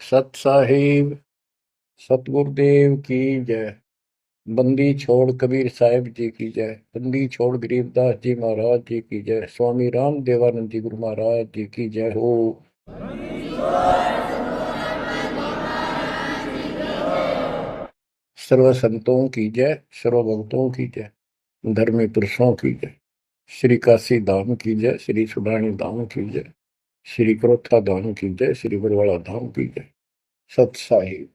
सत साहिब सतगुरुदेव की जय। बंदी छोड़ कबीर साहिब जी की जय। बंदी छोड़ गरीबदास जी महाराज जी की जय। स्वामी राम देवानंद जी गुरु महाराज जी की जय हो। सर्व संतों की जय, सर्व भक्तों की जय, धर्मी पुरुषों की जय। श्री काशी धाम की जय, श्री सुडानी धाम की जय, श्री क्रोथा धाम की जय, श्री बरवाड़ा धाम की जय। सत साहिब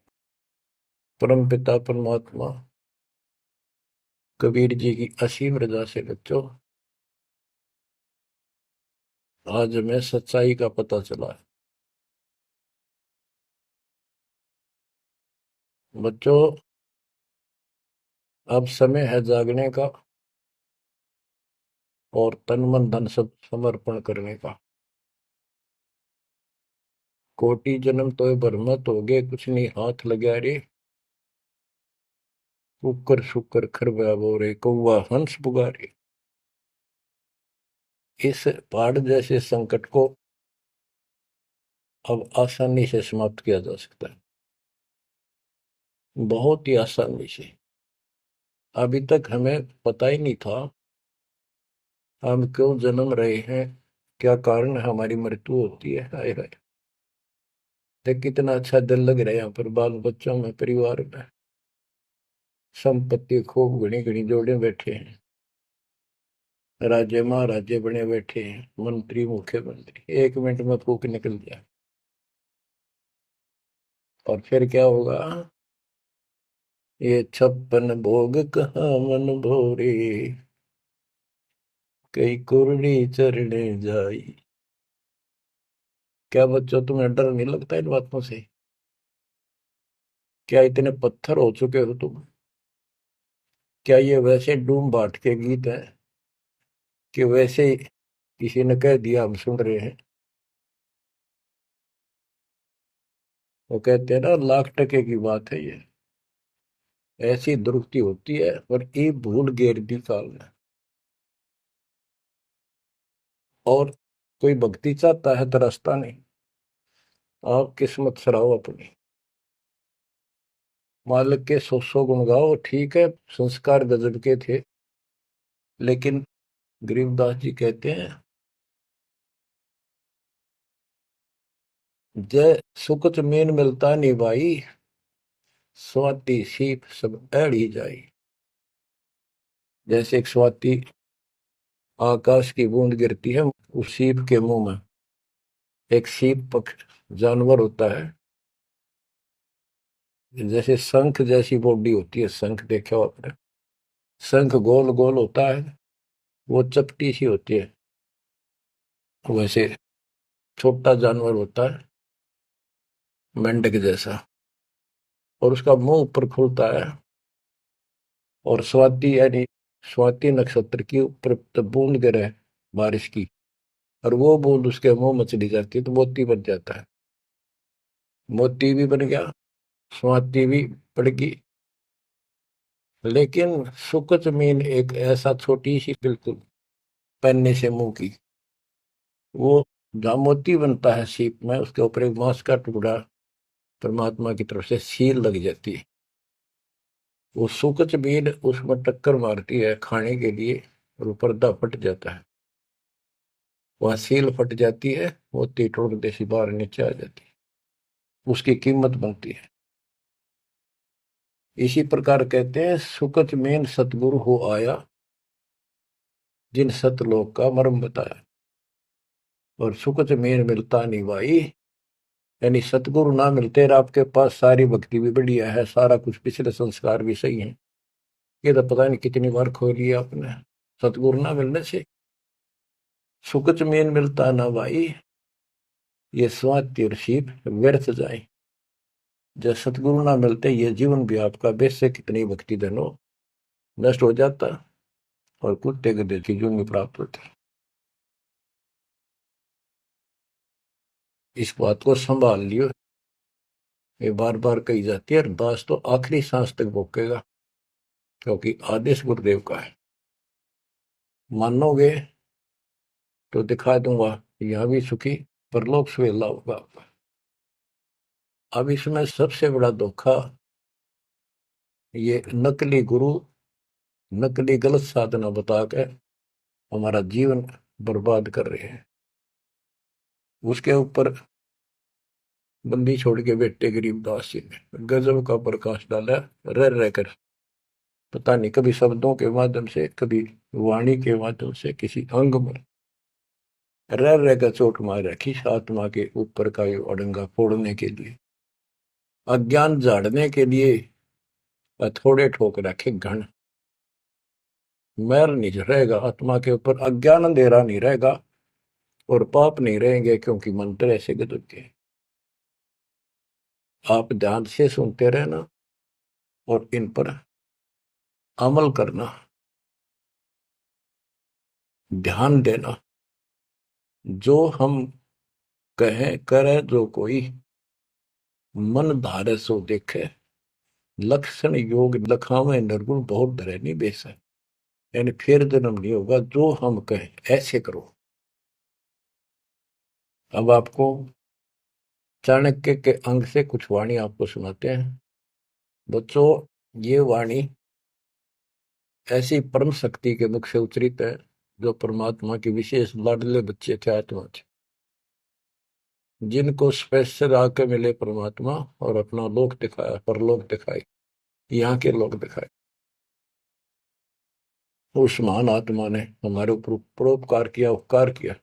परम पिता परमात्मा कबीर जी की असीम रजा से बच्चों, आज हमें सच्चाई का पता चला है। बच्चों, अब समय है जागने का और तन मन धन सब समर्पण करने का। कोटि जन्म तो भरमत हो गए, कुछ नहीं हाथ लगा रे। कुकर शुकर खरबा बोरे, कौवा हंस पुगारे। इस पहाड़ जैसे संकट को अब आसानी से समाप्त किया जा सकता है, बहुत ही आसानी से। अभी तक हमें पता ही नहीं था हम क्यों जन्म रहे हैं, क्या कारण है हमारी मृत्यु होती है। हाय हाय, देख कितना अच्छा दिल लग रहा है यहाँ पर, बाल बच्चों में, परिवार में। संपत्ति खूब घनी घनी जोड़े बैठे हैं, राज्य महाराजे बने बैठे हैं, मंत्री मुख्यमंत्री, 1 मिनट में फूक निकल जाए। और फिर क्या होगा? ये 56 भोग कहाँ मन भोरे, कई कुर्नी चरणे जाई। क्या बच्चों, तुम्हें डर नहीं लगता इन बातों से? क्या इतने पत्थर हो चुके हो तुम? क्या ये वैसे डूम बाट के गीत है कि वैसे ही किसी ने कह दिया हम सुन रहे हैं? वो कहते हैं ना, लाख टके की बात है ये। ऐसी दुरुक्ति होती है, पर ये भूल गेर दी काल में। और कोई भक्ति चाहता है तो रास्ता नहीं। आप किस्मत सराहो अपनी, मालिक के 100 गुण गाओ। ठीक है, संस्कार गजब के थे, लेकिन गरीबदास जी कहते हैं, जय सुकुच मीन मिलता नहीं भाई, स्वाति सीप सब ऐड़ी जाई। जैसे एक स्वाति आकाश की बूंद गिरती है उस सीप के मुंह में। एक सीप पक्ष जानवर होता है, जैसे शंख जैसी बॉडी होती है। शंख देखा हो आपने? शंख गोल गोल होता है, वो चपटी सी होती है। वैसे छोटा जानवर होता है, मेंढक जैसा, और उसका मुंह ऊपर खुलता है। और स्वाति यानी स्वाति नक्षत्र की ऊपर बूंद गिरे बारिश की, और वो बूंद उसके मुंह में चली जाती है तो मोती बन जाता है। मोती भी बन गया, स्वाति भी पड़ गई। लेकिन सुकच मीन एक ऐसा छोटी सी, बिल्कुल पन्ने से मुंह की, वो जहाँ मोती बनता है सीप में, उसके ऊपर एक बांस का टुकड़ा परमात्मा की तरफ से सील लग जाती है। वो सुकच मीन उसमें टक्कर मारती है खाने के लिए, और वो पर्दा फट जाता है। वह सील फट जाती है, मोती टुकड़े देसी बाहर नीचे आ जाती है, उसकी कीमत बनती है। इसी प्रकार कहते हैं, सुकच मीन सतगुरु हो आया, जिन सतलोक का मर्म बताया। और सुकच मीन मिलता नहीं भाई, यानी सतगुरु ना मिलते और आपके पास सारी भक्ति भी बढ़िया है, सारा कुछ पिछले संस्कार भी सही है, ये तो पता नहीं कितनी बार खो लिया आपने। सतगुरु ना मिलने से सुकच मीन मिलता ना भाई, ये स्वाति और सीप व्यर्थ जाए। जब सतगुरु ना मिलते, ये जीवन भी आपका बेशक कितनी भक्ति धन हो, नष्ट हो जाता, और कुत्ते गधे की जून में प्राप्त होती। इस बात को संभाल लियो, ये बार बार कही जाती है, और दास तो आखिरी सांस तक भोगेगा, क्योंकि आदेश गुरुदेव का है। मानोगे तो दिखा दूंगा, यहां भी सुखी, परलोक सुहेला होगा आपका। अब इसमें सबसे बड़ा धोखा ये नकली गुरु, नकली गलत साधना बता के हमारा जीवन बर्बाद कर रहे हैं। उसके ऊपर बंदी छोड़ के बेटे गरीबदास जी ने गजब का प्रकाश डाला, रह रहकर। पता नहीं कभी शब्दों के माध्यम से, कभी वाणी के माध्यम से, किसी अंग में रह रहकर चोट मार रखी आत्मा के ऊपर का ये अड़ंगा फोड़ने के लिए, अज्ञान झाड़ने के लिए। थोड़े ठोक रखे घन, मैल नहीं रहेगा आत्मा के ऊपर, अज्ञान अंधेरा नहीं रहेगा और पाप नहीं रहेंगे, क्योंकि मंत्र ऐसे गजब के। आप ध्यान से सुनते रहना और इन पर अमल करना, ध्यान देना। जो हम कहें करे जो कोई, मन धारे सो देखे, लक्षण योग लखावे निर्गुण बहुत धरे नहीं बेस है। यानी फिर जन्म नहीं होगा, जो हम कहें ऐसे करो। अब आपको चाणक्य के अंग से कुछ वाणी आपको सुनाते हैं। बच्चों, ये वाणी ऐसी परम शक्ति के मुख से उच्चरित है, जो परमात्मा के विशेष लाडले बच्चे थे, आत्मा थे, जिनको स्पेशल आके मिले परमात्मा और अपना लोक दिखाया, परलोक दिखाई, यहाँ के लोक दिखाए। उस महान आत्मा ने हमारे ऊपर परोपकार किया, उपकार किया।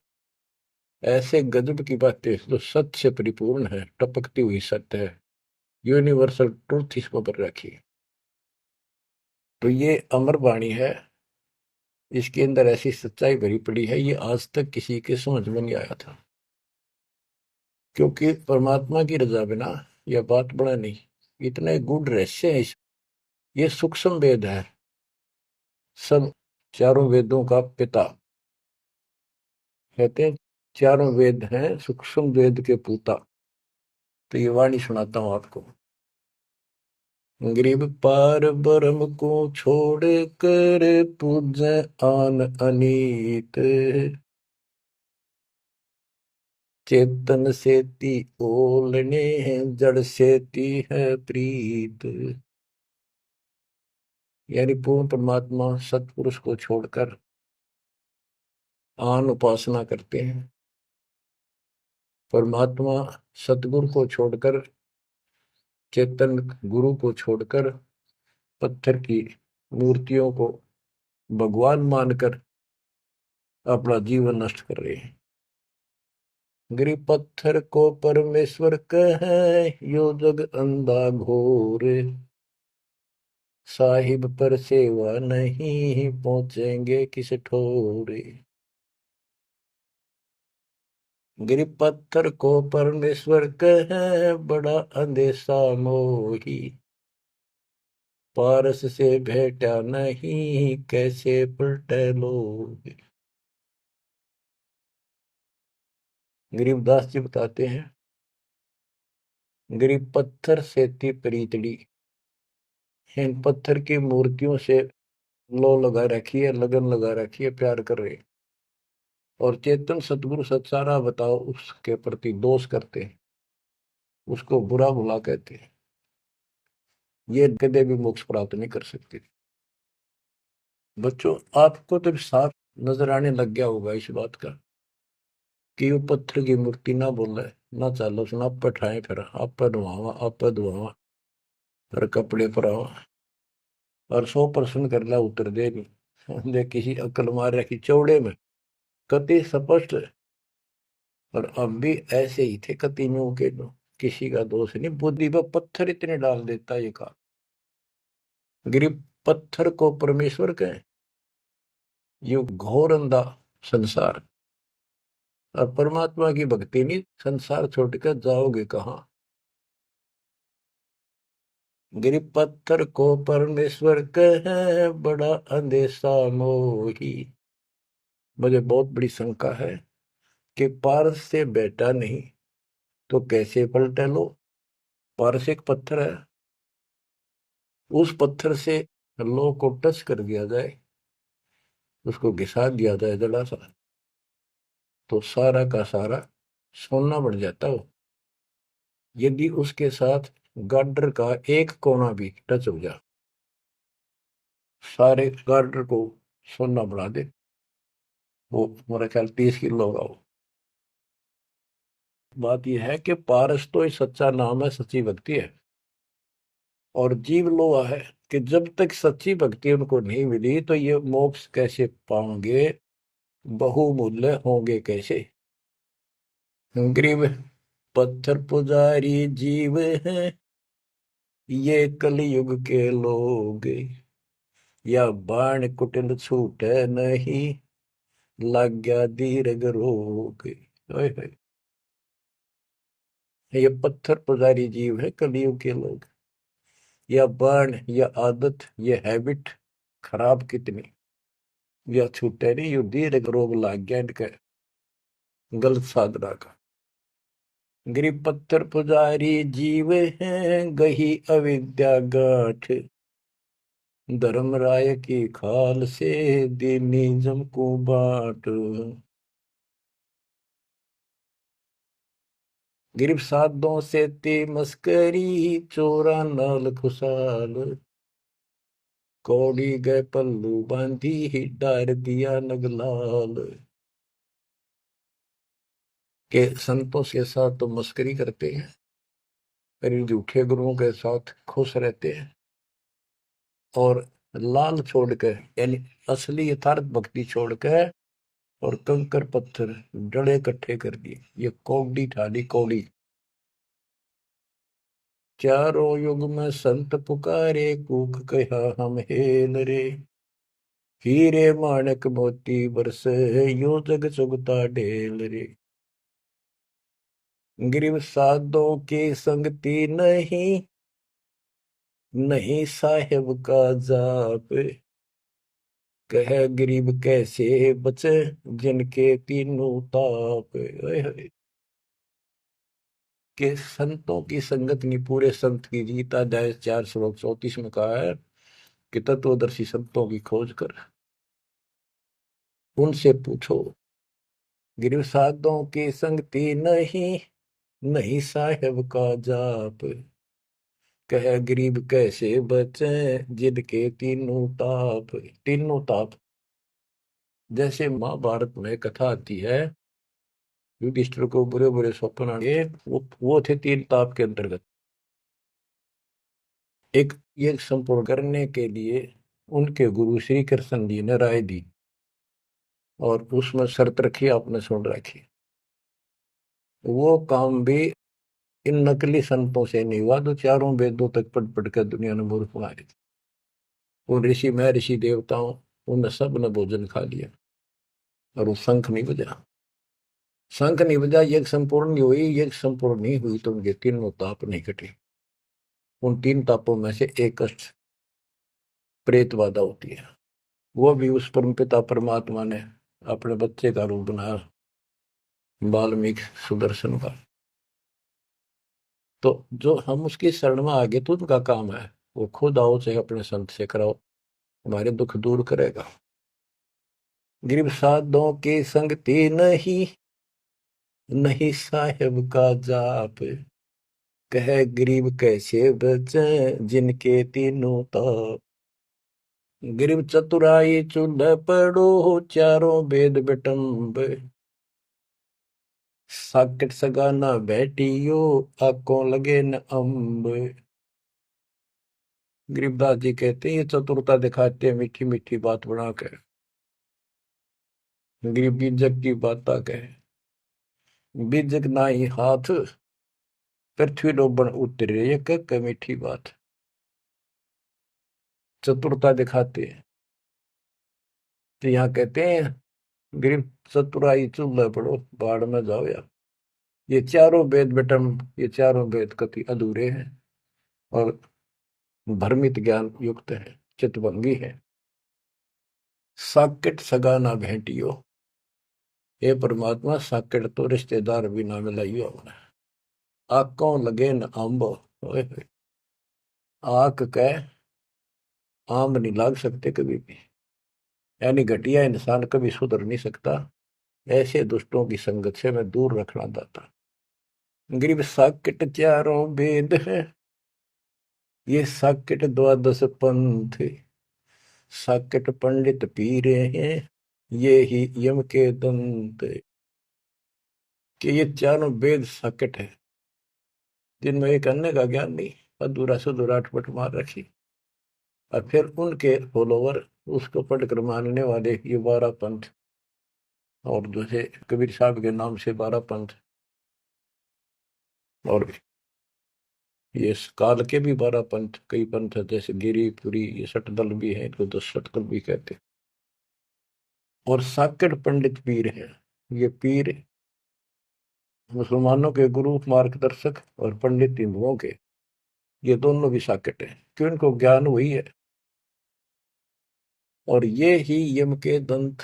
ऐसे गजब की बातें जो सत्य से परिपूर्ण है, टपकती हुई सत्य है, यूनिवर्सल ट्रूथ इसको पर रखी। तो ये अमर वाणी है, इसके अंदर ऐसी सच्चाई भरी पड़ी है, ये आज तक किसी के समझ में नहीं आया था। क्योंकि परमात्मा की रजा बिना यह बात बड़ा नहीं, इतने गूढ़ रहस्य है। ये सूक्ष्म वेद है, सब चारों वेदों का पिता कहते हैं, चारों वेद हैं सूक्ष्म वेद के पूता। तो ये वाणी सुनाता हूं आपको। गरीब पार ब्रह्म को छोड़ कर पूजे आन अनीत, चेतन सेती ओलने जड़ सेती है प्रीत। यानी पूर्ण परमात्मा सतपुरुष को छोड़कर आन उपासना करते हैं, परमात्मा सतगुरु को छोड़कर, चेतन गुरु को छोड़कर पत्थर की मूर्तियों को भगवान मानकर अपना जीवन नष्ट कर रहे हैं। गिरी पत्थर को परमेश्वर कहे, यो जग अंधा घोर, साहिब पर सेवा नहीं पहुंचेंगे किस ठोरे। गिरी पत्थर को परमेश्वर कहे, बड़ा अंदेशा मोही, पारस से भेटा नहीं कैसे पलटे लोग। गरीबदास जी बताते हैं, गरीब पत्थर से थी प्रीतड़ी, इन पत्थर की मूर्तियों से लो लगा रखी है, लगन लगा रखी है, प्यार कर रहे। और चेतन सतगुरु सत्सारा बताओ उसके प्रति दोष करते हैं, उसको बुरा भुला कहते हैं। ये कदे भी मोक्ष प्राप्त नहीं कर सकते। बच्चों, आपको तो साफ नजर आने लग गया होगा इस बात का कि वो पत्थर की मूर्ति ना बोले, ना चालो सुना, आप पठाए फिर आप धुआवा, आप धुआवा और कपड़े पर आवा और 100% कर ला उतर दे नहीं दे, किसी अकल मार रखी चौड़े में कति स्पष्ट। और अब भी ऐसे ही थे कतिनों के लो, किसी का दोष नहीं, बुद्धि पर पत्थर इतने डाल देता ये का। गिरी पत्थर को परमेश्वर कहे, ये घोर अंधा संसार, और परमात्मा की भक्ति नहीं, संसार छोड़कर जाओगे कहाँ। गिरी पत्थर को परमेश्वर कहे, बड़ा अंदेशा मोही। मुझे बहुत बड़ी शंका है कि पारस से बेटा नहीं तो कैसे पलटे लो। पारस एक पत्थर है, उस पत्थर से लो को टच कर दिया जाए, उसको घिसा दिया जाए जड़ा सा, तो सारा का सारा सोना बन जाता हो। यदि उसके साथ गार्डर का एक कोना भी टच हो जाए, सारे गार्डर को सोना बना दे, वो मेरा ख्याल 30 किलो होगा वो। बात यह है कि पारस तो ये सच्चा नाम है, सच्ची भक्ति है। और जीव लोहा है कि जब तक सच्ची भक्ति उनको नहीं मिली तो ये मोक्ष कैसे पाएंगे, बहुमूल्य होंगे कैसे। गरीब पत्थर पुजारी जीव हैं ये कलयुग के लोग, या बाण कुटिल छूटे नहीं, लग गया दीर्घ रोग। ओए होए, ये पत्थर पुजारी जीव है कलयुग के लोग, या बाण, या आदत, ये हैबिट खराब कितनी, या छूटे नहीं, यू दीर्घ रोग लग गया इनके गलत साधना का। गरीब पत्थर पुजारी जीव हैं गही अविद्या गाठ, धर्मराय की खाल से दीनी जम को बाट। गिरफ्त साधों से ते मस्करी, चोरा नाल खुशाल, कौड़ी गए पल्लू बांधी, डार दिया नगलाल। के संतों के साथ तो मस्करी करते हैं, पर इन झूठे गुरुओं के साथ खुश रहते हैं, और लाल छोड़कर यानी असली यथार्थ भक्ति छोड़कर और कंकर पत्थर डड़े इकट्ठे कर दिए। ये कौड़ी ठाली कौड़ी। चारों युग में संत पुकारे, कूक कहा हम हेल रे, हीरे माणक मोती बरसे, यो जग चुगता ढेल रे। गिरव साधों की संगति नहीं, नहीं साहेब का जाप, कह गरीब कैसे बचे, जिनके तीनों ताप। ओए होए, के संतों की संगत नहीं, पूरे संत की गीता अध्याय 4 श्लोक 34 में कहा है कि तत्वदर्शी संतों की खोज कर उनसे पूछो। गिरव साधों की संगति नहीं, नहीं साहेब का जाप, कह गरीब कैसे बचे, जिनके तीनों ताप। तीनों ताप, जैसे महाभारत में कथा आती है, युधिष्ठिर को बुरे बुरे स्वप्न आए, वो थे तीन ताप के अंतर्गत। एक ये संपूर्ण करने के लिए उनके गुरु श्री कृष्ण जी ने राय दी, और उसमें शर्त रखी, आपने सुन रखी। वो काम भी इन नकली संतों से नहीं हुआ जो चारों वेदों तक पढ़ पढ़ कर दुनिया ने मूर्ख बना रही थी। उन ऋषि में ऋषि देवताओं, उन सब ने भोजन खा लिया, और वो शंख नहीं बजा। शंख नहीं बजा, यज्ञ संपूर्ण नहीं हुई। यज्ञ संपूर्ण नहीं हुई तो उनके तीनों ताप नहीं कटे। उन तीन तापों में से एक कष्ट प्रेत बाधा होती है, वो भी उस परम पिता परमात्मा ने अपने बच्चे का रूप बनाया, वाल्मीकि सुदर्शन का। तो जो हम उसकी शरण में आगे तो उनका काम है, वो खुद आओ चाहे अपने संत से कराओ, हमारे दुख दूर करेगा। गरीब साधों की संगति नहीं, नहीं साहेब का जाप, कह गरीब कैसे बचे, जिनके तीनों ताप। गरीब चतुराई चूल्ह पड़ो, चारों वेद बिटम्ब, साकट सगाना बैठियो, आंखों लगे न अम्ब। गरीबदास जी कहते हैं ये चतुरता दिखाते हैं मीठी मीठी बात बना कर, गरीब बीजक की बात कहे, बीजक ना ही हाथ, पृथ्वी डोबन उतरे, ये कह मीठी बात। चतुरता दिखाते हैं, तो यहाँ कहते हैं गरीब चतुराई चूल्हा पड़ो, बाढ़ में जाओ यार। ये चारों वेद बेटम, ये चारों वेद कति अधूरे हैं और भ्रमित ज्ञान युक्त है, चितभंगी है। साकेट सगा ना भेंटियो, हे परमात्मा साकेट तो रिश्तेदार भी ना मिलाइयो हमने। आंखों लगे न अम्ब, आंख कह आम नहीं लाग सकते कभी भी, यानी घटिया इंसान कभी सुधर नहीं सकता। ऐसे दुष्टों की संगत से मैं दूर रखना चाहता। गरीब साकेट चारों वेद है, ये साकेट द्वादश पंथ, साकेट पंडित पीरे हैं, ये ही यम के दंत। कि ये चारों वेद साकेट है, जिनमें एक अन्य का ज्ञान नहीं, अधूरा सुधूरा अटपट मार रखी। और फिर उनके फॉलोवर उसको पढ़कर मानने वाले ये 12 पंथ, और दूसरे कबीर साहब के नाम से 12 पंथ, और ये काल के भी 12 पंथ, कई पंथ है, जैसे गिरिपुरी, ये सटदल भी है, इनको 10 सटदल भी कहते हैं। और साकेट पंडित पीर है, ये पीर मुसलमानों के गुरु मार्गदर्शक और पंडित हिंदुओं के, ये दोनों भी साकेट है, क्यों इनको ज्ञान वही है। और ये ही यम के दंत,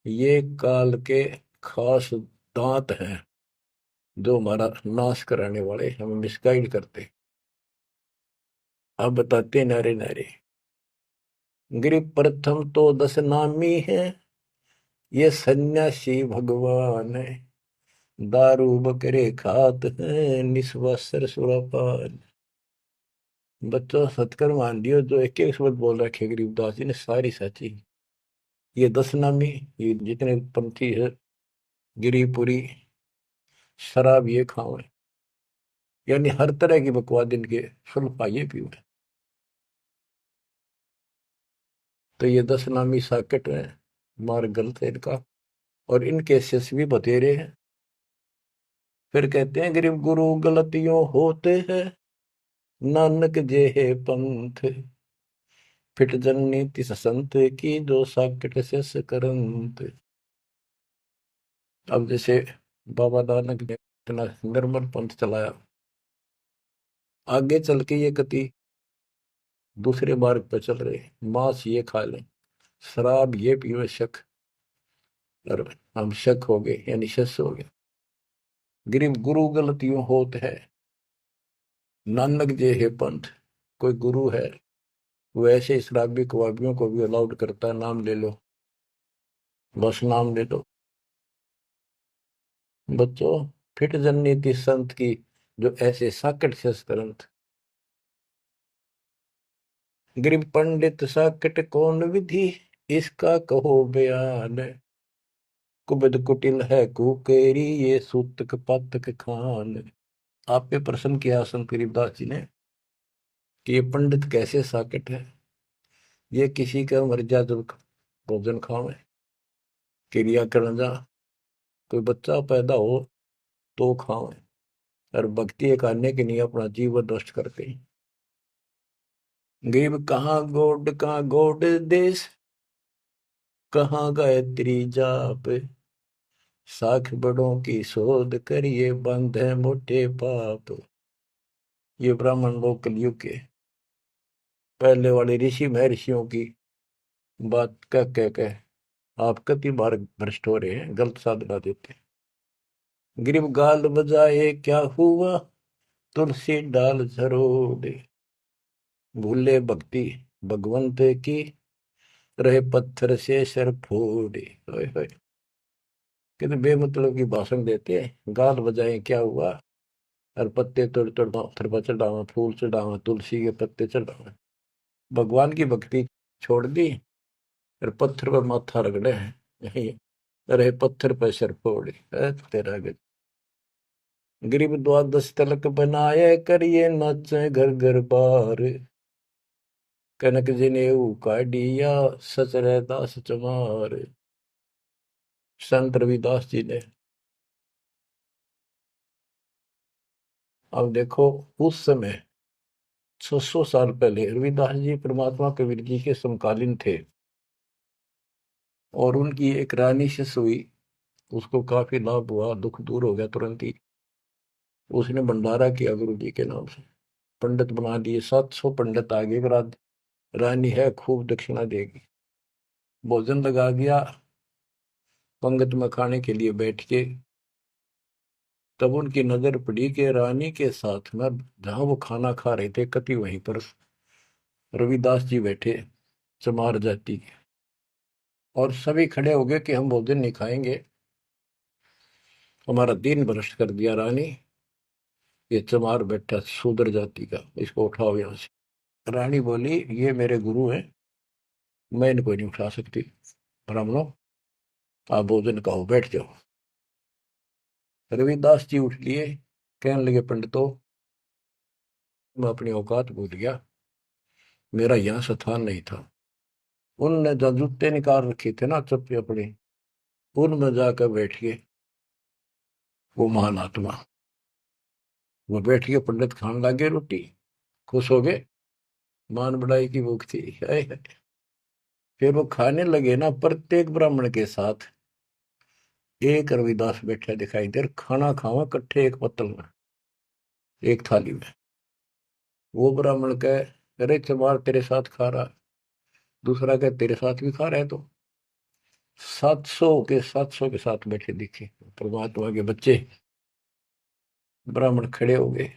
ये काल के खास दांत हैं, जो हमारा नाश कराने वाले, हमें मिसगाइड करते। अब बताते नारे नारे। गिरि प्रथम तो 10 नामी है, ये सन्यासी भगवान है, दारू बकरे खात है, निस्वासर सुरापान। बच्चों सतकर मान लियो, जो एक एक शब्द बोल रखे गरीबदास जी ने सारी सच्ची। ये 10 नामी, ये जितने पंथी है, गिरिपुरी, शराब ये खाओ, यानी हर तरह की बकवाद इनके सुल्फा ये पीओ। तो ये 10 नामी साकेट है, मार्ग गलत है इनका, और इनके शिष्य भी बतेरे हैं। फिर कहते हैं गरीब गुरु गलतियों होते हैं, नानक जे है पंथ, फिट जननी तिस संत की, जो साकेट शिष करंत। अब जैसे बाबा नानक ने इतना निर्मल पंथ चलाया, आगे चल के ये कति दूसरे मार्ग पर चल रहे, मांस ये खा लें, शराब ये पीवे शक, और हम शक हो गए, यानी शस हो गए। गरीब गुरु गलतियों होत है, नानक जे है पंथ। कोई गुरु है वो ऐसे शराबी कबाबियों को भी अलाउड करता है, नाम ले लो, बस नाम ले लो। बच्चों फिट जननी थी संत की, जो ऐसे साकट शस्त्रंत। गरीब पंडित साकट कौन विधि, इसका कहो बयान, कुबद कुटिल है कुकेरी, ये सूतक पातक खान। आप पे प्रश्न किया संत गरीबदास जी ने कि ये पंडित कैसे साकट है। ये किसी का मर्जा जब भोजन खावे, क्रिया करना जा, कोई बच्चा पैदा हो तो खावे, और भक्ति करने के लिए अपना जीवन नष्ट करते हैं। गरीब कहाँ गोड देश, कहाँ गायत्री जाप, साख बड़ों की शोध करिए, बंधे मोटे पाप। ये ब्राह्मण लोग कलयुग के पहले वाले ऋषि महर्षियों की बात कह कह आप कति बार भ्रष्ट हो रहे हैं, गलत साधना देते हैं। गिरिब गाल बजाए क्या हुआ, तुलसी डाल झरोड़े, भूले भक्ति भगवंत की, रहे पत्थर से सर फोड़े। ओए होए, कितने बेमतलब की भाषण देते हैं। गाल बजाए क्या हुआ, और पत्ते तोड़ तोड़ पत्थर पर चढ़ावा, फूल चढ़ावा, तुलसी के पत्ते चढ़ावा, भगवान की भक्ति छोड़ दी, और पत्थर पर माथा रगड़े हैं, यही रहे पत्थर पर सर फोड़े। तेरा गरीब द्वादश तलक बनाए, करिए नाचे घर घर बार, कनक जनेऊ काढ़िया, सच दास चमार। संत रविदास जी ने, अब देखो उस समय 600 साल पहले रविदास जी परमात्मा कबीर जी के समकालीन थे, और उनकी एक रानी शिष्य हुई, उसको काफी लाभ हुआ, दुख दूर हो गया तुरंत ही। उसने भंडारा किया गुरु जी के नाम से, पंडित बना दिए, 700 पंडित आगे, रानी है खूब दक्षिणा देगी। भोजन लगा दिया, पंगत में खाने के लिए बैठ के, तब उनकी नजर पड़ी कि रानी के साथ में जहां वो खाना खा रहे थे, कति वहीं पर रविदास जी बैठे, चमार जाति के। और सभी खड़े हो गए कि हम भोजन नहीं खाएंगे, हमारा दिन भ्रष्ट कर दिया रानी। ये चमार बैठा शूद्र जाति का, इसको उठाओ यहाँ से। रानी बोली ये मेरे गुरु हैं, मैं इनको नहीं उठा सकती। ब्राह्मणों आप भोजन खाओ, बैठ जाओ। रविदास जी उठ लिए, कहने लगे पंडितों मैं अपनी औकात भूल गया, मेरा यहाँ स्थान नहीं था। उनने जो जूते निकाल रखे थे ना चप्पे अपने, उनमें जाकर बैठ गए वो महान आत्मा। वो बैठ के पंडित खाने लगे रोटी, खुश हो गए, मान बढ़ाई की भूख थी। हाय हाय। फिर वो खाने लगे ना, प्रत्येक ब्राह्मण के साथ एक रविदास बैठा दिखाई दे, खाना खावा इकट्ठे एक पत्तल में, एक थाली में। वो ब्राह्मण कहे अरे चमार तेरे साथ खा रहा, दूसरा कहे तेरे साथ भी खा रहे। तो 700 के साथ बैठे दिखे परमात्मा के बच्चे। ब्राह्मण खड़े हो गए।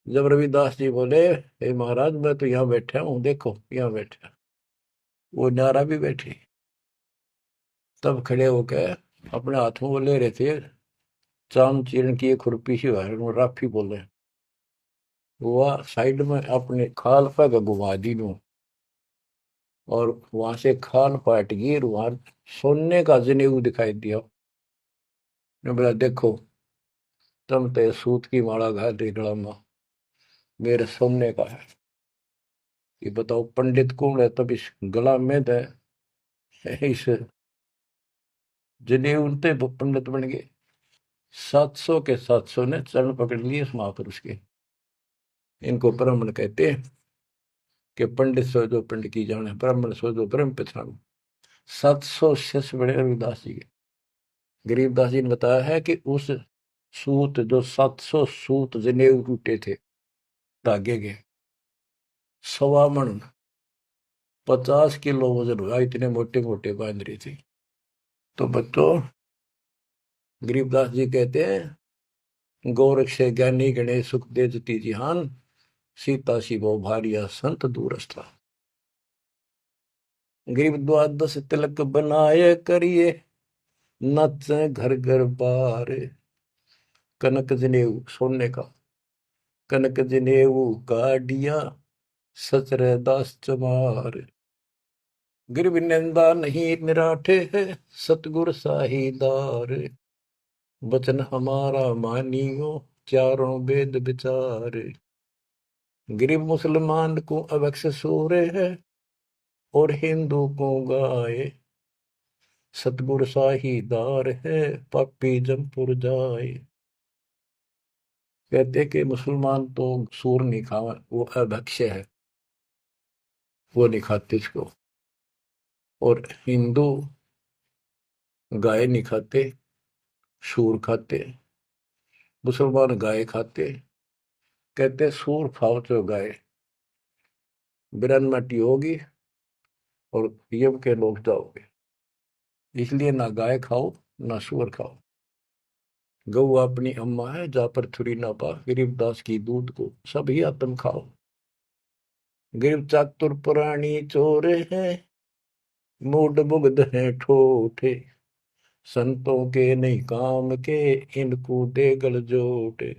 जब रविदास जी बोले हे महाराज मैं तो यहाँ बैठा हूँ, देखो यहाँ बैठा, वो नारा भी बैठे। तब खड़े होकर अपने हाथ में वो ले रहे थे चाम चीरण की एक खुरपी सी राफी बोले, वह साइड में अपने खाल पर घुमा दी नू, और वहां से खाल पाट गई, वहां सोने का जनेऊ दिखाई दिया। ने बोला देखो तुम तो सूत की माला घाल रही गला में, मेरे सोने का है। ये बताओ पंडित कौन है, तब इस गला में दे इस जनेऊ ते पंडित बन गए। 700 के 700 ने चरण पकड़ लिए इस महापुरुष के। इनको ब्राह्मण कहते हैं कि पंडित सो जो पंडित की जाने, ब्राह्मण सो जो ब्रह्म पहचानो। 700 शिष्य बड़े रविदास जी के। गरीबदास जी ने बताया है कि उस सूत जो 700 सूत जनेऊ टूटे थे धागे के, 1.25 मन 50 किलो वजन हुआ, इतने मोटे मोटे बांध रही थी। तो बच्चों गरीबदास जी कहते हैं गोरख से ज्ञानी गणेश सुख दे जती जिहान, सीता शिवो भारिया संत दूरस्था। गरीब द्वादश तिलक बनाए करिए, नच घर घर बार। कनक जनेऊ सोने का, कनक जनेऊ काडिया सचरे दास चमार। गिरव निंदा नहीं निराठे है, सतगुर साहीदार। वचन हमारा मानियो, चारों वेद विचार। गरीब मुसलमान को अवक्ष सूरे है, और हिंदू को गाए। सतगुर साहीदार है, पापी जमपुर जाए। कहते कि मुसलमान तो सूर नहीं खावा, वो अभक्ष्य है, वो नहीं खाते इसको। और हिंदू गाय नहीं खाते, सूर खाते। मुसलमान गाय खाते। कहते सूर खाओ तो गाय बिरन मटी होगी और यम के लोग जाओगे, इसलिए ना गाय खाओ ना सूअर खाओ। गऊ अपनी अम्मा है, जा पर थुरी ना पा, गरीबदास की दूध को सब ही आत्म खाओ। गरीब चातुर पुरानी चोर है, मूड मुग्ध है ठोठे। संतों के नहीं काम के, इनको दे गल जोटे।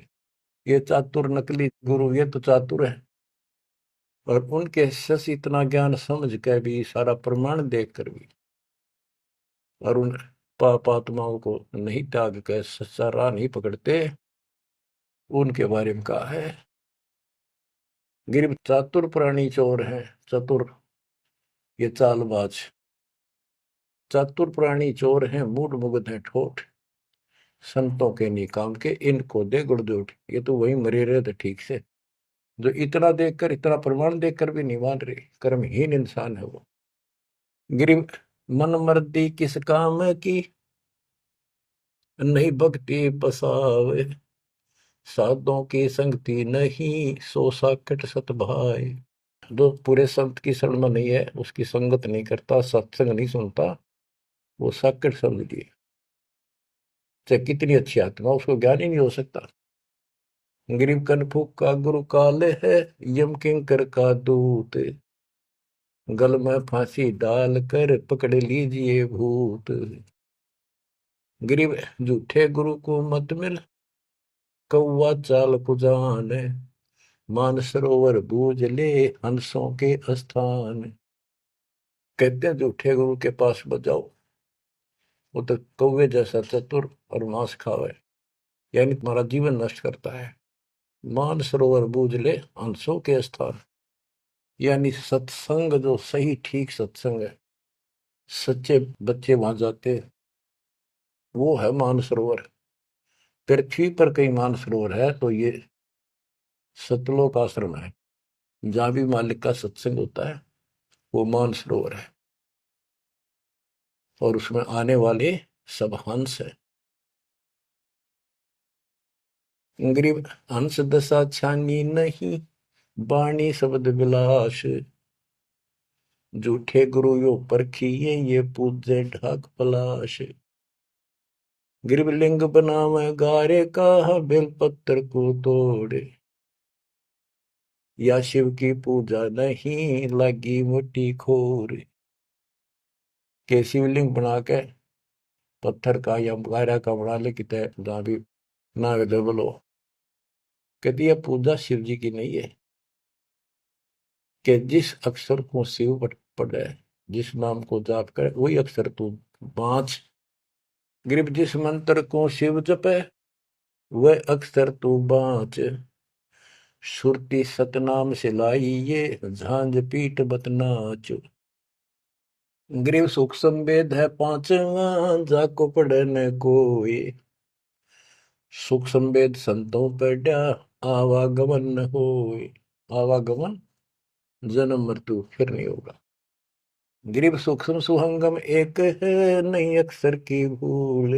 ये चातुर नकली गुरु, ये तो चातुर है, और उनके शिष्य इतना ज्ञान समझ के भी, सारा प्रमाण देख कर भी, और उन पाप आत्माओं को नहीं त्याग कर सच्चा राह नहीं पकड़ते, उनके बारे में कहा है। गिर चातुर प्राणी चोर है, चतुर ये चालबाज। चातुर प्राणी चोर है, मूड मुग्ध है ठोठ। संतों के नहीं काम के, इनको दे गुड़जोट। ये तो वही मरे रहे थे ठीक से, जो इतना देखकर, इतना प्रमाण देखकर भी नहीं मान रहे, कर्महीन इंसान है वो। गिर मन मर्दी किस काम की, नहीं भक्ति बसावे। साधुओं की संगति नहीं, सो साकट सत भाई। जो पूरे संत की शरण में नहीं है, उसकी संगत नहीं करता, सत्संग नहीं सुनता, वो साकट समझ लिए। चाहे कितनी अच्छी आत्मा, उसको ज्ञान ही नहीं हो सकता। गरीब कनफुक का गुरु काले है, यम किंकर का दूत। गल में फांसी डाल कर पकड़ लीजिए भूत। गरीब झूठे गुरु को मत मिल, कौवा चाल कुजान, मानसरोवर बूझ ले हंसों के स्थान। कहते हैं झूठे गुरु के पास मत जाओ, वो तो कौवे जैसा चतुर और मांस खावे, यानी तुम्हारा जीवन नष्ट करता है। मानसरोवर बूझ ले हंसों के स्थान, यानी सत्संग जो सही ठीक सत्संग है, सच्चे बच्चे वहां जाते, वो है मानसरोवर। पृथ्वी पर कई मानसरोवर है तो ये सतलोक आश्रम है, जहां भी मालिक का सत्संग होता है वो मानसरोवर है, और उसमें आने वाले सब हंस है। गरीब हंस दशा छानी नहीं, बाणी शब्द विलास, झूठे गुरु यो परखिए ये पूजे ढाक पलाश। गिरब लिंग बनावे गारे का, बेलपत्र को तोड़े, या शिव की पूजा नहीं लगी मोटी खोर। के शिवलिंग बना के पत्थर का या गारा का बना ले कितने जहां भी ना अवेलेबल हो, कहती है पूजा शिव जी की नहीं है। कि जिस अक्षर को शिव पढ़े, जिस नाम को जाप करे, वही अक्षर तू बाँच। ग्रीब जिस मंत्र को शिव जपे, वह अक्षर तू बाँच। सुरती सतनाम से लाई ये, झांझ पीठ बतनाच। ग्रीव सुख संवेद है पांचवा, जाको पढ़े न कोई। सुख संवेद संतों पढ़ा, आवागमन न होए। आवागमन जन्म मृत्यु फिर नहीं होगा। ग्रीब सूक्ष्म सुहंगम एक है, नहीं अक्षर की भूल।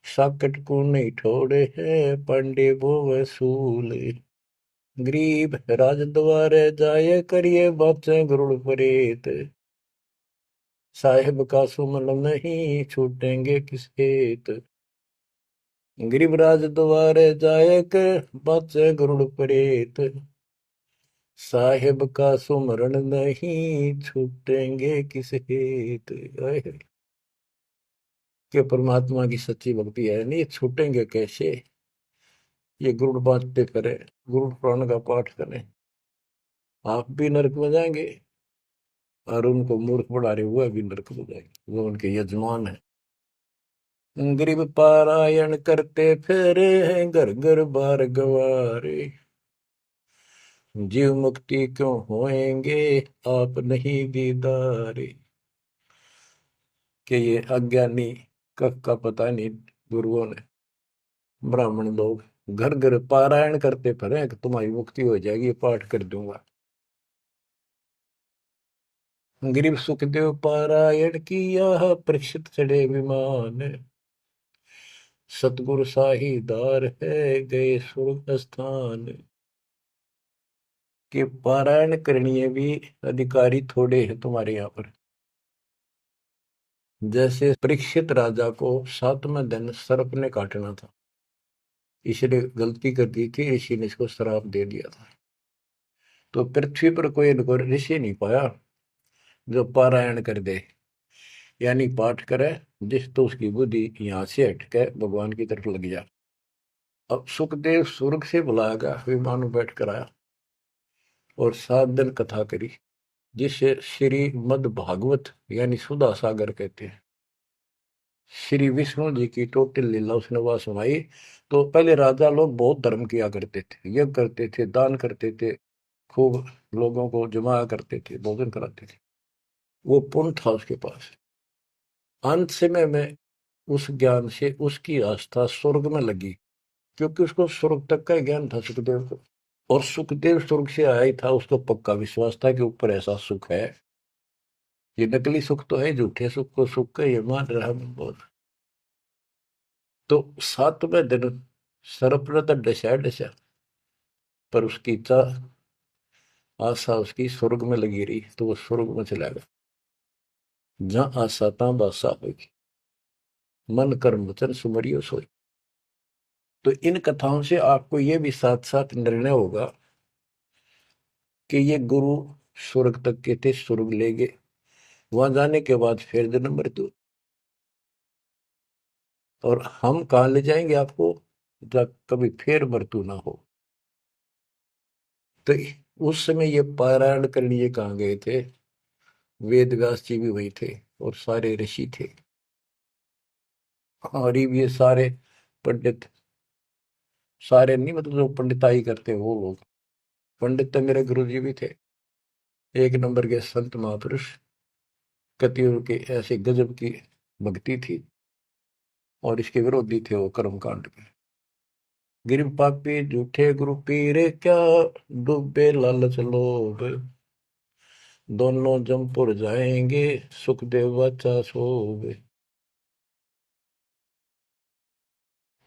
साकट को नहीं ठोड़े है, पांडे वो वसूल। ग्रीब राज द्वारे जाए करिए बातें गरुड़ परेत। साहेब का सुमन नहीं छूटेंगे किस हेत। ग्रीब राज द्वारे जाए कर बातें गरुड़ परेत। साहेब का सुमरण नहीं छूटेंगे किस हेत। कि परमात्मा की सच्ची भक्ति है नहीं छूटेंगे कैसे, ये गुरुड़ बांटते करें, गुरुड़ पुराण का पाठ करें, आप भी नरक में जाएंगे और उनको मूर्ख बना रहे हुए भी नरक में जाएंगे, वो उनके यजमान है। गरीब पारायण करते फिरे हैं घर घर बार गवारे। जीव मुक्ति क्यों होएंगे आप नहीं दीदारे। कि ये अज्ञानी कब का पता नहीं, गुरुओं ने ब्राह्मण लोग घर घर पारायण करते फिरे कि तुम्हारी मुक्ति हो जाएगी, ये पाठ कर दूंगा। गरीब सुखदेव पारायण किया, परीक्षित चढ़े विमान। सतगुरु साहीदार है गए स्वर्ग स्थान। के पारायण करनी भी अधिकारी थोड़े हैं तुम्हारे यहाँ पर। जैसे परीक्षित राजा को 7वें दिन सर्प ने काटना था, इसने गलती कर दी थी, ऋषि ने इसको श्राप दे दिया था। तो पृथ्वी पर कोई इनको ऋषि नहीं पाया जो पारायण कर दे, यानी पाठ करे, जिस तो उसकी बुद्धि यहाँ से हटके भगवान की तरफ लग जा। अब सुखदेव स्वर्ग से बुलाया गया, विमान में बैठ कर आया और 7 दिन कथा करी, जिसे श्री मद भागवत यानी सुधा सागर कहते हैं। श्री विष्णु जी की टोटल लीला उसने वहां सुनाई। तो पहले राजा लोग बहुत धर्म किया करते थे, यज्ञ करते थे, दान करते थे, खूब लोगों को जमा करते थे, भोजन कराते थे, वो पुण्य था उसके पास। अंत समय में उस ज्ञान से उसकी आस्था स्वर्ग में लगी, क्योंकि उसको स्वर्ग तक का ज्ञान था सुखदेव को। और सुखदेव स्वर्ग से आया ही था, उसको पक्का विश्वास था कि ऊपर ऐसा सुख है, ये नकली सुख तो है, झूठे सुख को सुख का ये मान रहा बहुत। तो 7वें दिन सर्प ने तो डसा डसा, पर उसकी इच्छा आशा उसकी स्वर्ग में लगी रही, तो वो स्वर्ग में चला गया। जहां आशा ता बासा होगी, मन कर्म वचन सुमरियो सोई। तो इन कथाओं से आपको ये भी साथ साथ निर्णय होगा कि ये गुरु स्वर्ग तक के थे, स्वर्ग ले गए, वहां जाने के बाद फिर जन्म मृत्यु। और हम कहाँ ले जाएंगे आपको, जब कभी फिर मृत्यु ना हो। तो उस समय ये पारायण कर लिए कहाँ गए थे? वेद व्यास जी भी वही थे और सारे ऋषि थे, और ये सारे पंडित, सारे नहीं मतलब जो पंडिताई करते वो लोग। पंडित तो मेरे गुरु जी भी थे, एक नंबर के संत महापुरुष। कतियों की ऐसी गजब की भक्ति थी, और इसके विरोधी थे वो कर्मकांड के। गिरव पापी झूठे गुरु पीरे क्या, डूबे लालच लोभ, दोनों जमपुर जाएंगे, सुखदेव बच्चा सोवे।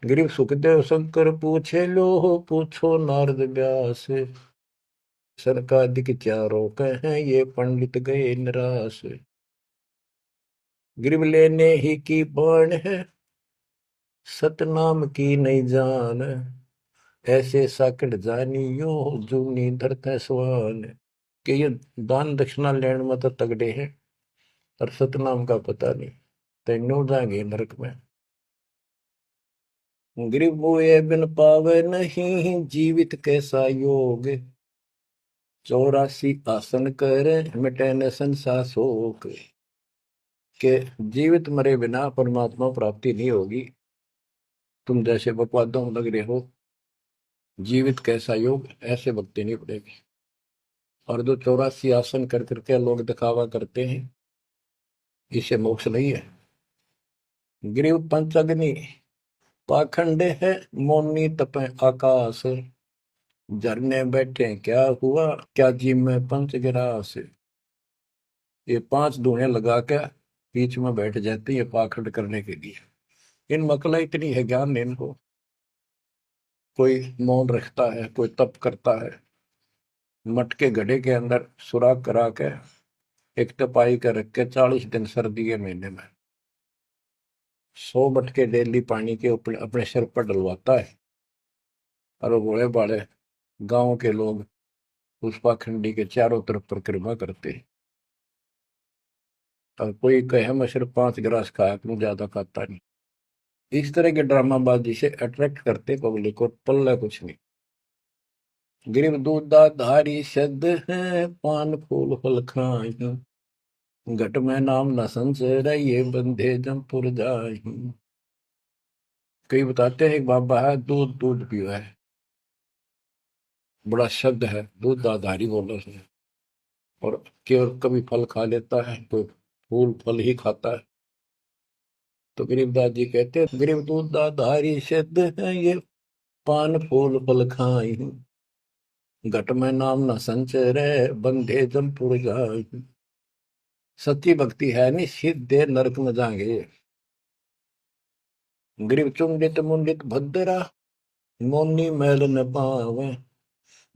गिरव सुखदेव शंकर पूछे लो, पूछो नारद व्यास, सरकादिक चारों कहें ये पंडित गए निराश। गिरव लेने ही की बाण है, सतनाम की नहीं जान, ऐसे साकट जानियो, जूनी धरते सवान। कि ये दान दक्षिणा लेने में तो तगड़े हैं, और सतनाम का पता नहीं, तेनों जाएंगे नरक में। गिरव मोए बिन पावे नहीं, जीवित कैसा योग, 84 आसन करे, मिटे न संसार शोक। के जीवित मरे बिना परमात्मा प्राप्ति नहीं होगी। तुम जैसे बकवादों में लग रहे हो, जीवित कैसा योग, ऐसे भक्ति नहीं पड़ेगी। और जो 84 आसन कर करके लोग दिखावा करते हैं, इसे मोक्ष नहीं है। ग्रीव पंचअग्नि पाखंड है, मौनी तपे आकाश, झरने बैठे क्या हुआ, क्या जी में पंच गिरास। ये 5 धुएं लगा के बीच में बैठ जाते हैं पाखंड करने के लिए। इन मकला इतनी है ज्ञान नहीं इनको। कोई मौन रखता है, कोई तप करता है, मटके घड़े के अंदर सुराख करा के एक तपाई कर रख के 40 दिन सर्दी के महीने में 100 मटके डेली पानी के ऊपर अपने सिर पर डलवाता है, और वो बड़े बड़े गांव के लोग उस पाखंडी के चारों तरफ परिक्रमा करते हैं। और कोई कहे मैं सिर्फ 5 गिलास खाया करूं, ज्यादा खाता नहीं। इस तरह के ड्रामाबाजी से अट्रैक्ट करते पब्लिक, और पल्ला कुछ नहीं। गिरव दूधा धारी शब्द है, पान फूल फल खाई, घट में नाम न संचय, ये बंधे जमपुर जाई। कई बताते हैं एक बाबा है, दूध दूध पियो है, बड़ा शब्द है, दूध दाधारी बोलो से। और केवल कभी फल खा लेता है, तो फूल फल ही खाता है। तो गरीबदास जी कहते हैं, गरीब दूध दाधारी सिद्ध है, ये पान फूल फल खाई, घट में नाम न संचय रहे, बंधे जमपुर जाई। सच्ची भक्ति है नहीं, सीधे नरक में जाएंगे। गरीब चुंडित मुंडित भद्रा, मोनी मैल न पावे,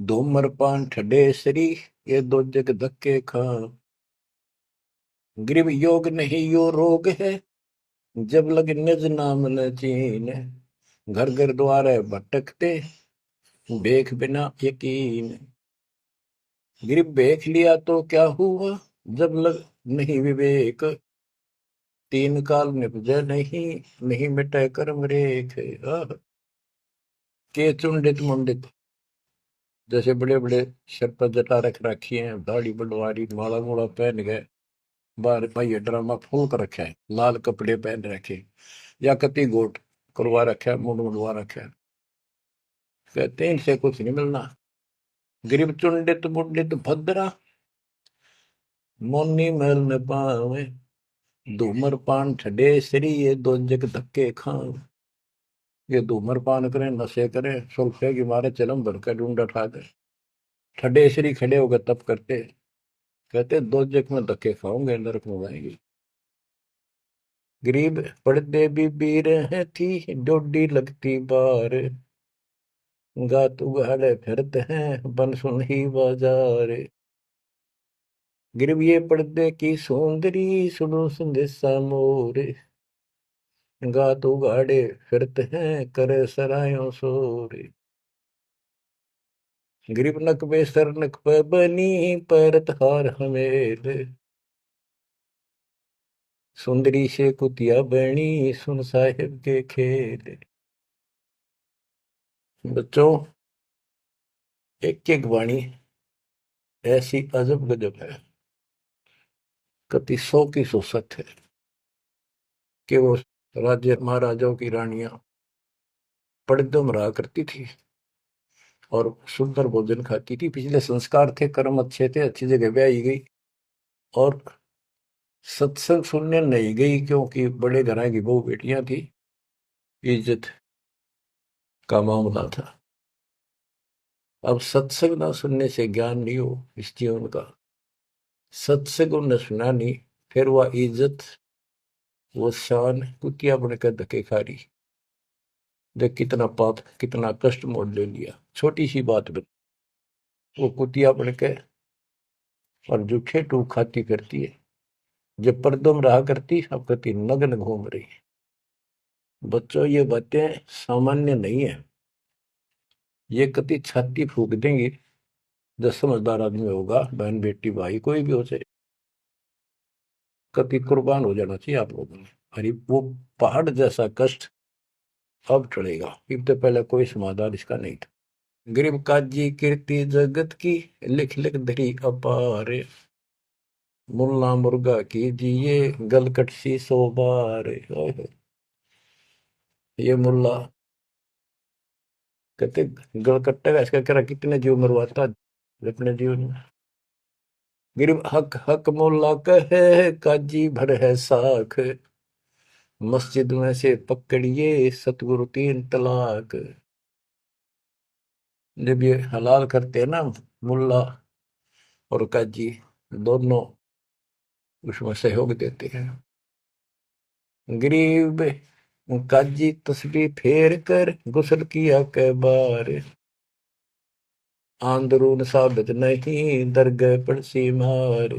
धूमर पान ठडेसरी, ये दो जग धक्के खा। गरीब योग नहीं यो रोग है, जब लग निज नाम न चीन, घर घर द्वारे भटकते, देख बिना यकीन। गरीब देख लिया तो क्या हुआ, जब लग नहीं विवेक, तीन काल निपजे नहीं, नहीं मिटे कर्म रेख। के चुंडित मुंडित, जैसे बड़े बड़े सिर पर जटा रख रखी है, दाढ़ी बंडवारी, माला मोला पहन गए, बाहर भाई ड्रामा फूल कर रखा है, लाल कपड़े पहन रखे, या कति गोट करवा रखा है, मुंड मुंडवा रखा है। कहते हैं इनसे कुछ नहीं मिलना। गरीब चुंडित मुंडित भद्रा, मोनी महल न पावे, धूमर पान ठडे श्री, ये दो जग धक्के खाओ। ये धूमर पान करें, नशे करें, सुल्फे की मारे चलम भर कर ढूंढ उठा दे, ठडे श्री खड़े होकर तप करते, कहते दो जग में धक्के खाओगे, नरक में जाएंगे। गरीब पड़दे भी बीर है थी, डोडी लगती बार, गात उगाड़े फिरते हैं, बन सुन ही बाजार। गिरव ये पर्दे की सौंदरी, सुनो संदेशा मोर, गात उगाड़े फिरते हैं, करे सरायों शोर। गिरव नक पे सर नक पे बनी, पैरत हार हमेल, सुंदरी से कुतिया बनी, सुन साहिब के खेल। बच्चों, एक एक वाणी ऐसी अजब गजब है, कति 100 की 100 सत्य है कि वो राज्य महाराजाओं की रानियां पड़दम रहा करती थी और सुंदर भोजन खाती थी। पिछले संस्कार थे, कर्म अच्छे थे, अच्छी जगह ब्याही गई और सत्संग सुनने नहीं गई क्योंकि बड़े घरां की बहू बेटियां थी, इज्जत का मामला था। अब सत्संग ना सुनने से ज्ञान नहीं हो इस जीवन का, सत्संग उन्हें सुना नहीं, फिर वह इज्जत वो शान कुतिया बनकर धक्के खा रही। देख कितना पाप, कितना कष्ट मोल ले लिया छोटी सी बात में। वो कुतिया बनके और जूठे टूक खाती करती है, जब पर्दम रहा करती अब कति नग्न घूम रही है। बच्चों, ये बातें सामान्य नहीं है, ये कति छाती फूक देंगी। जो समझदार आदमी होगा, बहन बेटी भाई कोई भी हो जाए, कति कुर्बान हो जाना चाहिए आप लोगों ने। अरे वो पहाड़ जैसा कष्ट अब टलेगा, इससे पहले कोई समाधान इसका नहीं था। गरीब काजी कीर्ति जगत की, लिख लिख धरी अपार, मुल्ला मुर्गा कीजिए गलकट सी 100 बार। ये मुल्ला कहते गलकट्टा का इसका करा कितने जीव मरवाता अपने जीवन में। गरीब हक हक मुल्ला कहे काजी भर है साख, मस्जिद में से पकड़िए सतगुरु 3 तलाक। जब ये हलाल करते हैं ना मुल्ला और काजी, दोनों उसमें सहयोग देते हैं। गरीब काजी तस्बीह फेर कर गुस्ल किया कै बार, आंदरून साबित नहीं दरगह पड़सी मार।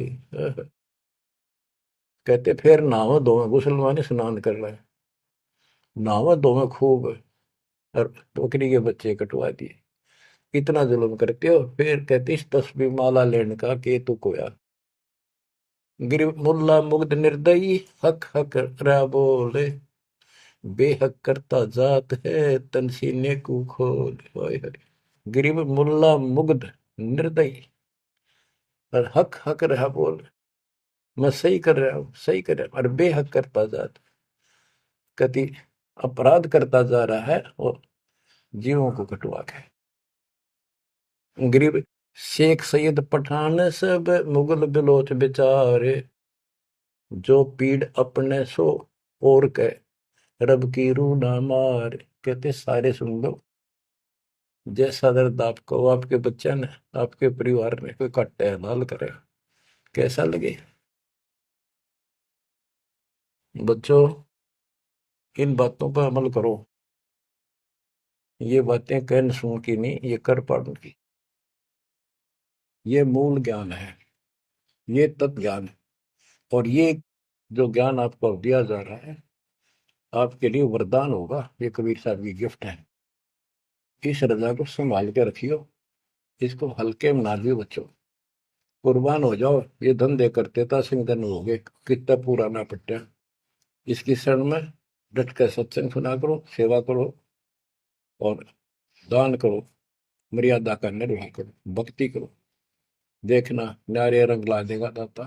कहते फिर नहावा धोवे, गुस्ल माने स्नान कर रहा है, नहावा धोवे खूब और बकरी के बच्चे कटवा दिए। इतना जुल्म करते हो, फिर कहते इस तस्बीह माला लेने का के तू कोया। गिर मुल्ला मुग्ध निर्दयी हक हक रा बोले, बेहक करता जात है तन सीने को खोल। गरीब मुल्ला मुग्ध निर्दयी और हक हक रहा बोल, मैं सही कर रहा हूँ, सही कर रहा हूँ, और बेहक करता जात, कति अपराध करता जा रहा है और जीवों को कटवा के। गरीब शेख सैयद पठान सब मुगल बिलोच बेचारे, जो पीड़ अपने सो और के रब की रूह ना मार। कहते सारे सुन लो, जैसा दर्द आपको आपके बच्चे ने, आपके परिवार में कोई कट्टे हलाल करे, कैसा लगे। बच्चों, इन बातों पर अमल करो। ये बातें कहन सुन की नहीं, ये कर पाड़न की। ये मूल ज्ञान है, ये तत्व ज्ञान है, और ये जो ज्ञान आपको दिया जा रहा है आपके लिए वरदान होगा। ये कबीर साहब की गिफ्ट है। इस रजा को संभाल के रखियो, इसको हल्के में ना लियो बच्चों, कुर्बान हो जाओ। ये धंधे करते था सिंगन हो गए, कितना पुराना पट्टा। इसकी शरण में डट कर सत्संग सुना करो, सेवा करो और दान करो, मर्यादा का निर्वाह करो, भक्ति करो। देखना न्यारे रंग ला देगा दाता।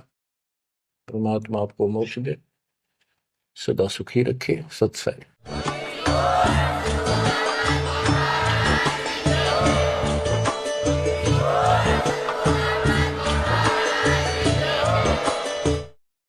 परमात्मा आपको मोक्ष दे, सदा सुखी रखे। सत्संग।